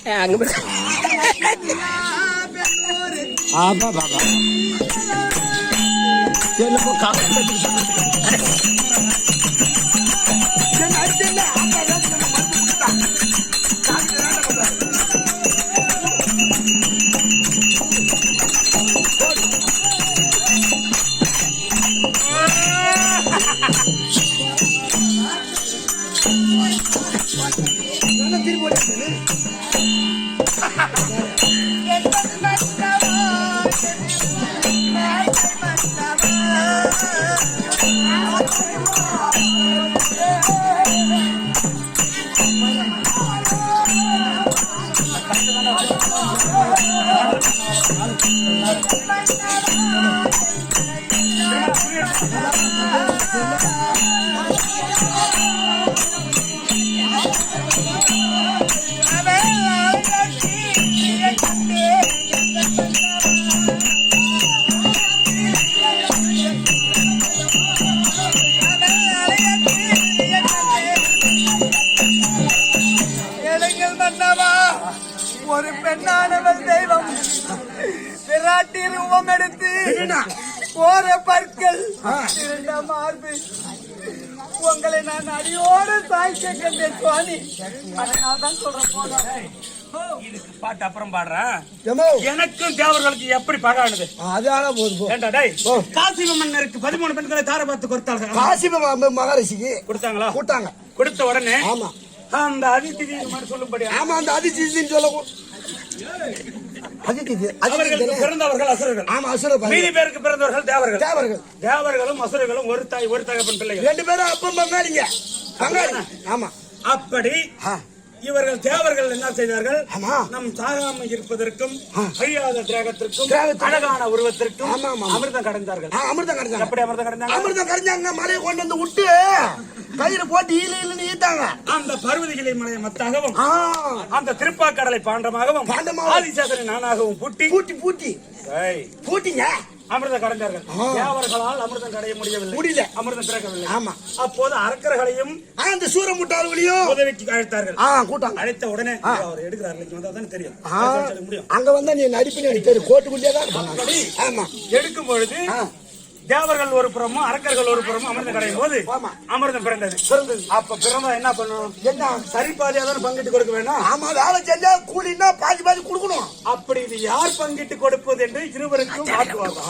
அங்க ஆமா பாபா ஒரு பெண்ணானவள் தெய்வம் விராட்டில் உவம் எடுத்து போற பற்கள் இருண்ட மார்பு உங்களை நான் அடியோடு சாய்க்க கண்டேன் சுவாமி. அதனால்தான் சொல்றேன் போன இதுக்கு பாட்டு அப்புறம் பாடுறேன். எனக்கும் தேவர்களுக்கு எப்படி பகானது காசிப மன்னருக்கு 13 பெண்களை தார பார்த்து கொடுத்தாங்க. காசிப மகாரிஷிக்கு கொடுத்தாங்களா? கொடுத்தாங்க. கொடுத்த உடனே ஆமா அந்த அதித்தி சொல்லும்படி ஆமா அந்த அதித்தி சொல்ல அவர்களுக்கு பிறந்தவர்கள் அசுரர்கள். ஆமா அசுரர்கள். மீதி பேருக்கு பிறந்தவர்கள் தேவர்கள். தேவர்கள் தேவர்களும் அசுரர்களும் ஒரு தாய் ஒரு தகப்பன் பிள்ளைகள். 2 பேரும் அப்பம் பங்காளிங்க. பங்காளி. ஆமா அப்படி இவர்கள் தேவர்கள் என்ன செய்தார்கள்? நம் சாகாம இருப்பதற்கும் அழியாத தியாகத்திற்கும் அழகான உருவத்திற்கும் அமிர்தம் கடந்தார்கள். அமிர்தம் கடந்தாங்க. எப்படி அமிர்தம் கடந்தாங்க? அமிர்தம் கடந்தாங்க. மலையை கொண்டு வந்து விட்டு கயிறு போட்டு ஈழு ஈத்தாங்க. அந்த பர்வதிகளை மலையை மத்தாகவும் அந்த திருப்பாக்கடலை பாண்டமாகவும் ஆதிசேஷனை நானாகவும் பூட்டி பூட்டி பூட்டி பூட்டிங்க அமிர்தம் கடைந்தார்கள். தேவர்களால் அமிர்தம் கடைய முடியல. அமிர்தம் பிறக்கவில்லை. ஆமா அப்போது அரக்கர்களையும் அந்த சூரமுட்டார்களையும் உதவிக்கு அழைத்தார்கள். கூட்டாங்க. அழைத்த உடனே அவர் எடுக்கிறார்கள் வந்தாதான் தெரியும். முடியும். அங்க வந்தா நீ நடிப்பு தெரியும். கோட்டுக்குள்ளே தான். ஆமா எடுக்கும் பொழுது தேவர்கள் ஒரு புறமும் அரக்கர்கள் ஒரு புறமும் அமிர்தம் கடையும் போது அமிர்தம் பிறந்தது. அப்ப பிறந்தா என்ன பண்ணணும்? என்ன சரி பாதியாதான் பங்கிட்டு கொடுக்க வேண்டாம். ஆமா வேலை செஞ்சா கூலினா பாதி பாதி கொடுக்கணும். அப்படி இது யார் பங்கிட்டு கொடுப்பது என்று இருவருக்கும் வாக்குவாதம்.